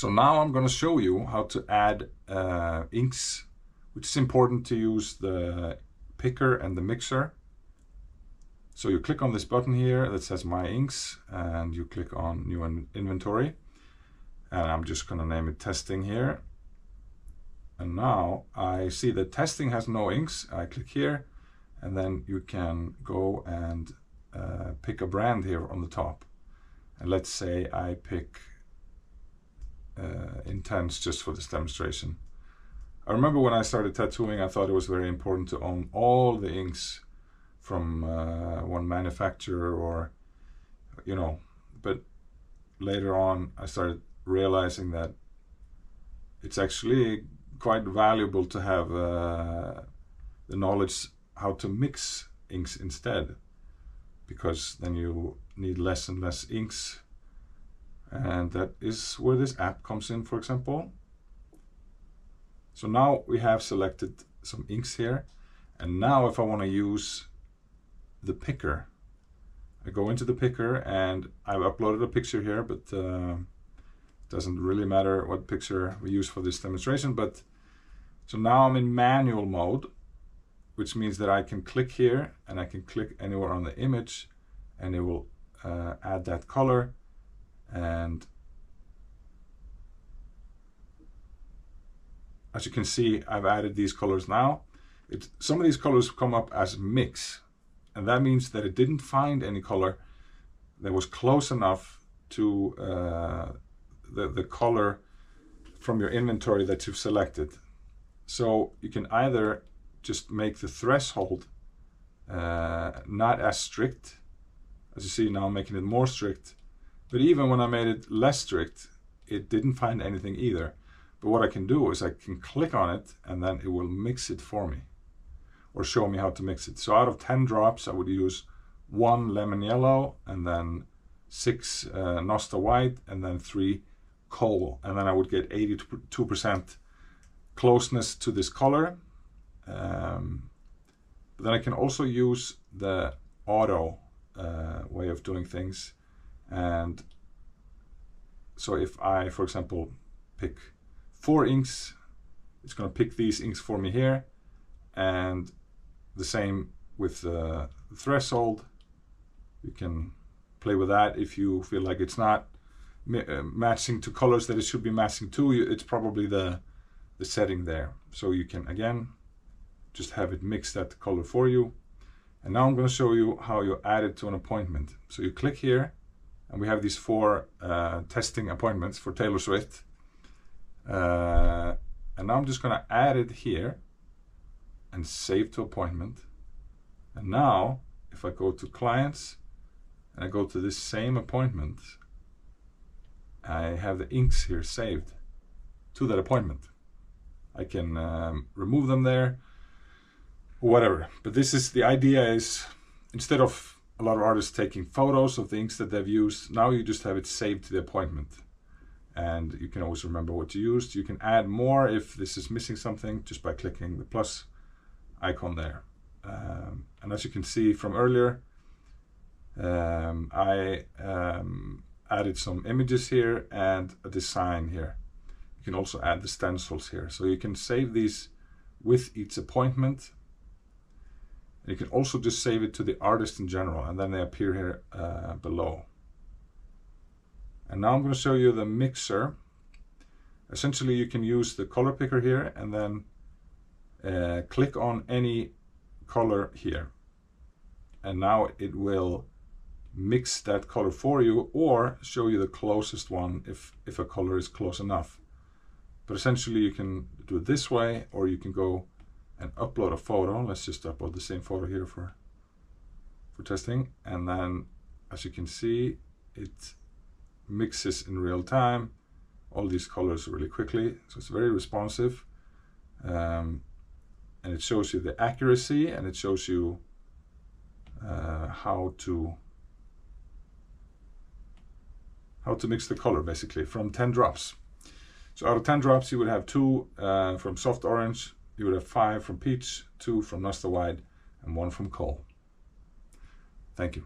So now I'm going to show you how to add inks, which is important to use the picker and the mixer. So you click on this button here that says My Inks, and you click on New Inventory, and I'm just going to name it Testing here. And now I see that Testing has no inks. I click here, and then you can go and pick a brand here on the top. And let's say I pick Intense just for this demonstration. I remember when I started tattooing, I thought it was very important to own all the inks from one manufacturer, or but later on I started realizing that it's actually quite valuable to have the knowledge how to mix inks instead, because then you need less and less inks. And that is where this app comes in, for example. So now we have selected some inks here, and now if I want to use the picker, I go into the picker, and I've uploaded a picture here, but doesn't really matter what picture we use for this demonstration. But so now I'm in manual mode, which means that I can click here and I can click anywhere on the image, and it will add that color. And as you can see, I've added these colors now. Some of these colors come up as mix, and that means that it didn't find any color that was close enough to the color from your inventory that you've selected. So you can either just make the threshold not as strict. As you see now, I'm making it more strict. But even when I made it less strict, it didn't find anything either. But what I can do is I can click on it, and then it will mix it for me, or show me how to mix it. So out of 10 drops, I would use 1 lemon yellow, and then 6 Nosta white, and then 3 coal. And then I would get 82% closeness to this color. But then I can also use the auto way of doing things. And so if I, for example, pick 4 inks, it's going to pick these inks for me here. And the same with the threshold. You can play with that if you feel like it's not matching to colors that it should be matching to. It's probably the setting there. So you can, again, just have it mix that color for you. And now I'm going to show you how you add it to an appointment. So you click here, and we have these 4 testing appointments for Taylor Swift. And now I'm just going to add it here and save to appointment. And now if I go to clients and I go to this same appointment, I have the inks here saved to that appointment. I can remove them there, whatever. But this is the idea, is instead of a lot of artists taking photos of the inks that they've used, now you just have it saved to the appointment. And you can always remember what you used. You can add more if this is missing something, just by clicking the plus icon there. And as you can see from earlier, I added some images here and a design here. You can also add the stencils here. So you can save these with each appointment. You can also just save it to the artist in general, and then they appear here below. And now I'm going to show you the mixer. Essentially, you can use the color picker here, and then click on any color here. And now it will mix that color for you, or show you the closest one if a color is close enough. But essentially, you can do it this way, or you can go and upload a photo. Let's just upload the same photo here for testing. And then, as you can see, it mixes in real time all these colors really quickly. So it's very responsive. And it shows you the accuracy, and it shows you how to mix the color, basically, from 10 drops. So out of 10 drops, you would have 2 from soft orange, you would have 5 from peach, 2 from Nosta white, and 1 from coal. Thank you.